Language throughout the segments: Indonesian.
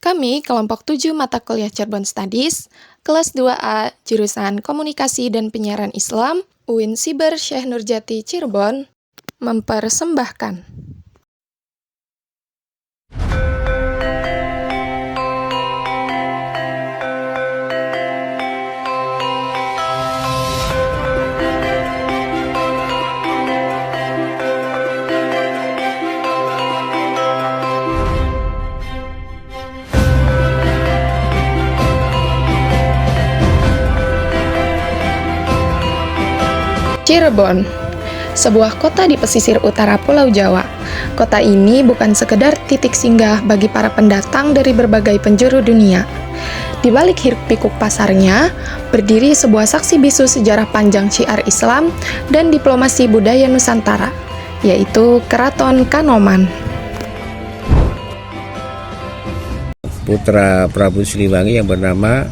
Kami kelompok 7 mata kuliah Cirebon Studies, kelas 2A, jurusan Komunikasi dan Penyiaran Islam, UIN Siber Syekh Nurjati Cirebon, mempersembahkan. Cirebon, sebuah kota di pesisir utara Pulau Jawa. Kota ini bukan sekedar titik singgah bagi para pendatang dari berbagai penjuru dunia. Di balik hiruk-pikuk pasarnya, berdiri sebuah saksi bisu sejarah panjang syiar Islam dan diplomasi budaya Nusantara, yaitu Keraton Kanoman. Putra Prabu Siliwangi yang bernama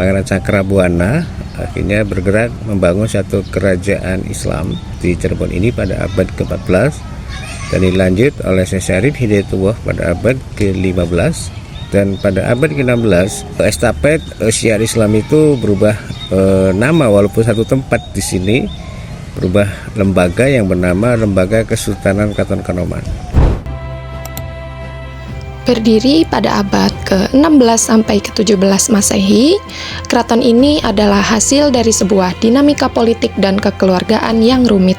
Pangeran Cakrabuana akhirnya bergerak membangun satu kerajaan Islam di Cirebon ini pada abad ke-14 dan dilanjut oleh Syekh Syarif Hidayatullah pada abad ke-15, dan pada abad ke-16 estafet syiar Islam itu berubah nama, walaupun satu tempat di sini berubah lembaga yang bernama Lembaga Kesultanan Keraton Kanoman. Berdiri pada abad ke-16 sampai ke-17 Masehi, keraton ini adalah hasil dari sebuah dinamika politik dan kekeluargaan yang rumit.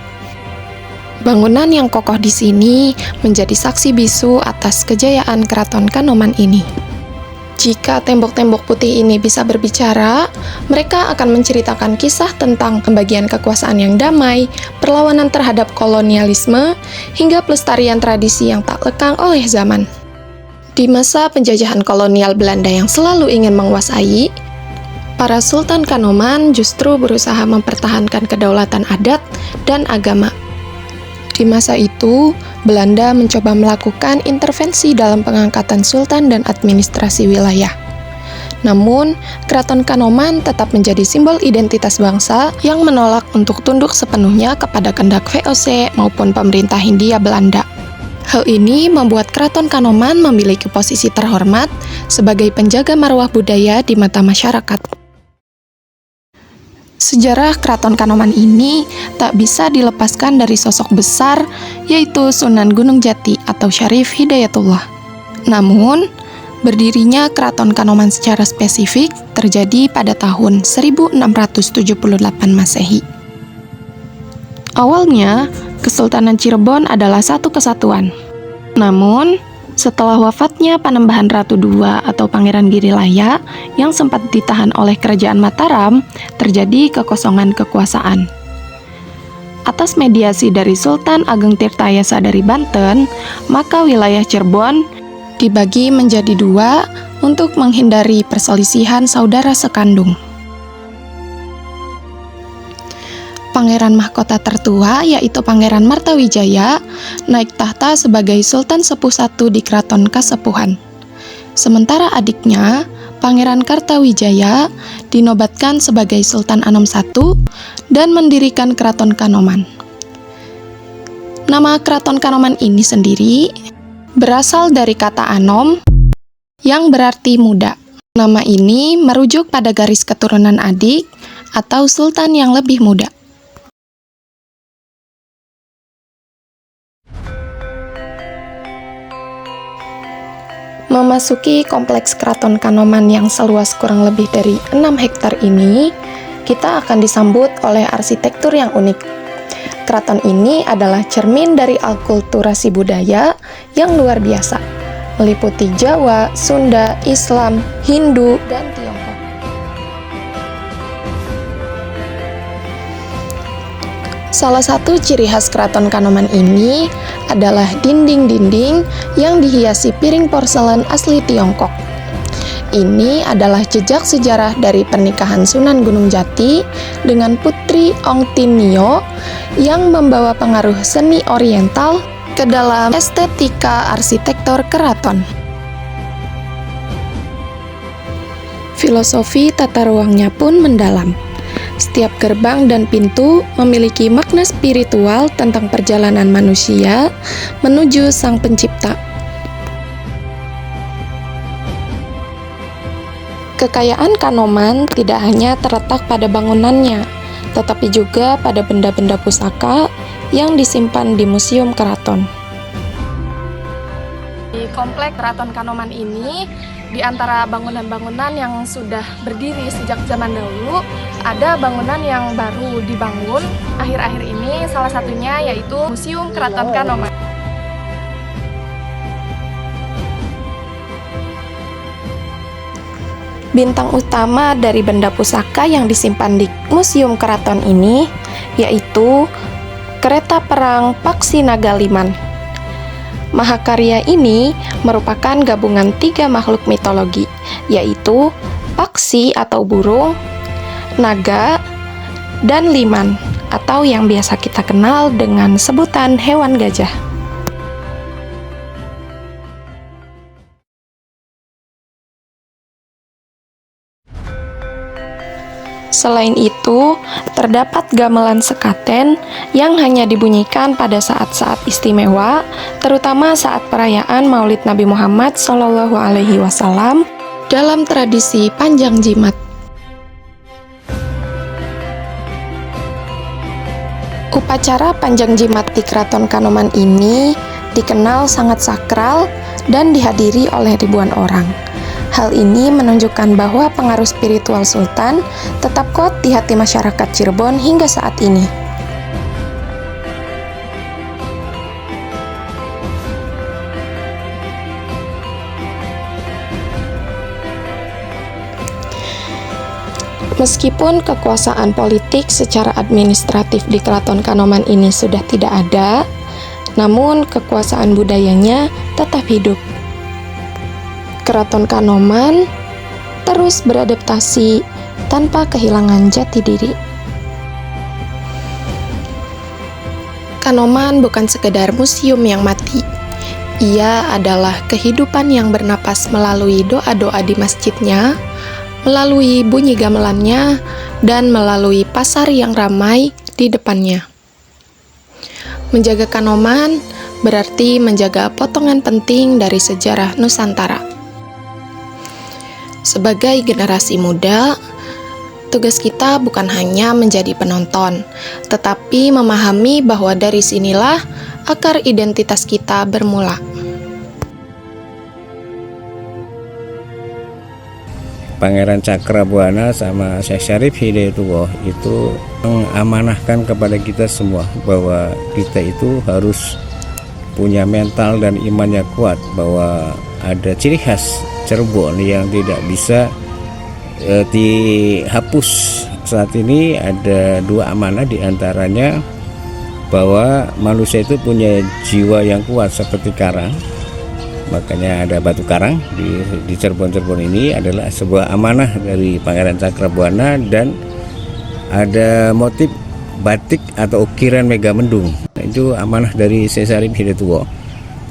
Bangunan yang kokoh di sini menjadi saksi bisu atas kejayaan Keraton Kanoman ini. Jika tembok-tembok putih ini bisa berbicara, mereka akan menceritakan kisah tentang pembagian kekuasaan yang damai, perlawanan terhadap kolonialisme, hingga pelestarian tradisi yang tak lekang oleh zaman. Di masa penjajahan kolonial Belanda yang selalu ingin menguasai, para Sultan Kanoman justru berusaha mempertahankan kedaulatan adat dan agama. Di masa itu, Belanda mencoba melakukan intervensi dalam pengangkatan sultan dan administrasi wilayah. Namun, Keraton Kanoman tetap menjadi simbol identitas bangsa yang menolak untuk tunduk sepenuhnya kepada kehendak VOC maupun pemerintah Hindia Belanda. Hal ini membuat Keraton Kanoman memiliki posisi terhormat sebagai penjaga marwah budaya di mata masyarakat. Sejarah Keraton Kanoman ini tak bisa dilepaskan dari sosok besar, yaitu Sunan Gunung Jati atau Syarif Hidayatullah. Namun, berdirinya Keraton Kanoman secara spesifik terjadi pada tahun 1678 Masehi. Awalnya, Kesultanan Cirebon adalah satu kesatuan. Namun, setelah wafatnya Panembahan Ratu II atau Pangeran Girilaya yang sempat ditahan oleh Kerajaan Mataram, terjadi kekosongan kekuasaan. Atas mediasi dari Sultan Ageng Tirtayasa dari Banten, maka wilayah Cirebon dibagi menjadi dua untuk menghindari perselisihan saudara sekandung. Pangeran mahkota tertua, yaitu Pangeran Martawijaya, naik tahta sebagai Sultan Sepuh I di Keraton Kasepuhan. Sementara adiknya, Pangeran Kartawijaya, dinobatkan sebagai Sultan Anom I dan mendirikan Keraton Kanoman. Nama Keraton Kanoman ini sendiri berasal dari kata Anom yang berarti muda. Nama ini merujuk pada garis keturunan adik atau sultan yang lebih muda. Memasuki kompleks Keraton Kanoman yang seluas kurang lebih dari 6 hektar ini, kita akan disambut oleh arsitektur yang unik. Keraton ini adalah cermin dari akulturasi budaya yang luar biasa, meliputi Jawa, Sunda, Islam, Hindu, dan Tionghoa. Salah satu ciri khas Keraton Kanoman ini adalah dinding-dinding yang dihiasi piring porselen asli Tiongkok. Ini adalah jejak sejarah dari pernikahan Sunan Gunung Jati dengan Putri Ong Tinio yang membawa pengaruh seni oriental ke dalam estetika arsitektur keraton. Filosofi tata ruangnya pun mendalam. Setiap gerbang dan pintu memiliki makna spiritual tentang perjalanan manusia menuju Sang Pencipta. Kekayaan Kanoman tidak hanya terletak pada bangunannya, tetapi juga pada benda-benda pusaka yang disimpan di Museum Keraton. Di komplek Keraton Kanoman ini, di antara bangunan-bangunan yang sudah berdiri sejak zaman dahulu, ada bangunan yang baru dibangun akhir-akhir ini, salah satunya yaitu Museum Keraton Kanoman. Bintang utama dari benda pusaka yang disimpan di Museum Keraton ini yaitu kereta perang Paksi Nagaliman. Mahakarya ini merupakan gabungan 3 makhluk mitologi, yaitu Paksi atau burung, Naga, dan Liman atau yang biasa kita kenal dengan sebutan hewan gajah. Selain itu, terdapat gamelan sekaten yang hanya dibunyikan pada saat-saat istimewa, terutama saat perayaan Maulid Nabi Muhammad SAW dalam tradisi Panjang Jimat. Upacara Panjang Jimat di Keraton Kanoman ini dikenal sangat sakral dan dihadiri oleh ribuan orang. Hal ini menunjukkan bahwa pengaruh spiritual Sultan tetap kuat di hati masyarakat Cirebon hingga saat ini. Meskipun kekuasaan politik secara administratif di Keraton Kanoman ini sudah tidak ada, namun kekuasaan budayanya tetap hidup. Keraton Kanoman terus beradaptasi tanpa kehilangan jati diri. Kanoman bukan sekedar museum yang mati. Ia adalah kehidupan yang bernapas melalui doa-doa di masjidnya, melalui bunyi gamelannya, dan melalui pasar yang ramai di depannya. Menjaga Kanoman berarti menjaga potongan penting dari sejarah Nusantara. Sebagai generasi muda, tugas kita bukan hanya menjadi penonton, tetapi memahami bahwa dari sinilah akar identitas kita bermula. Pangeran Cakrabuana sama Syekh Syarif Hidayatullah itu mengamanahkan kepada kita semua bahwa kita itu harus punya mental dan iman yang kuat, bahwa ada ciri khas Cirebon yang tidak bisa dihapus. Saat ini ada 2 amanah, diantaranya bahwa manusia itu punya jiwa yang kuat seperti karang. Makanya ada batu karang di Cirebon ini adalah sebuah amanah dari Pangeran Cakrabuana, dan ada motif batik atau ukiran Megamendung. Itu amanah dari Syekh Syarif Hidayatullah,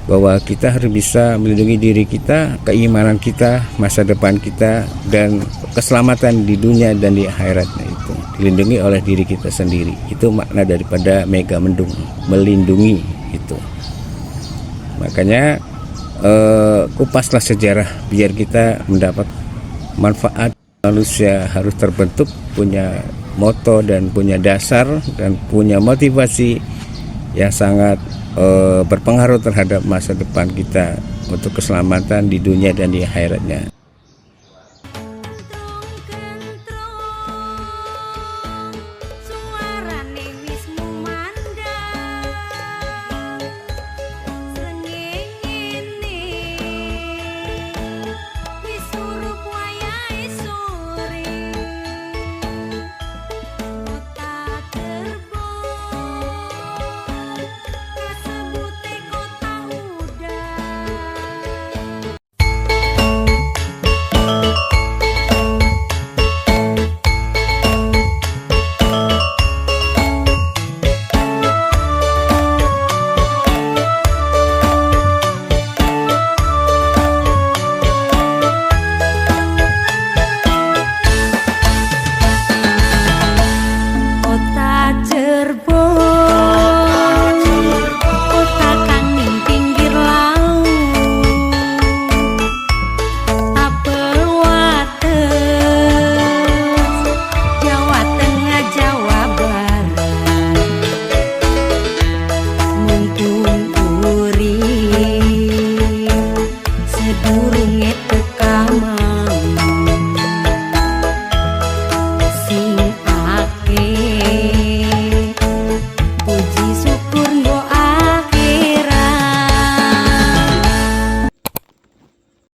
bahwa kita harus bisa melindungi diri kita, keimanan kita, masa depan kita, dan keselamatan di dunia dan di akhiratnya itu dilindungi oleh diri kita sendiri. Itu makna daripada Megamendung, melindungi itu. Makanya kupaslah sejarah biar kita mendapat manfaat. Manusia harus terbentuk punya moto dan punya dasar dan punya motivasi yang sangat berpengaruh terhadap masa depan kita untuk keselamatan di dunia dan di akhiratnya.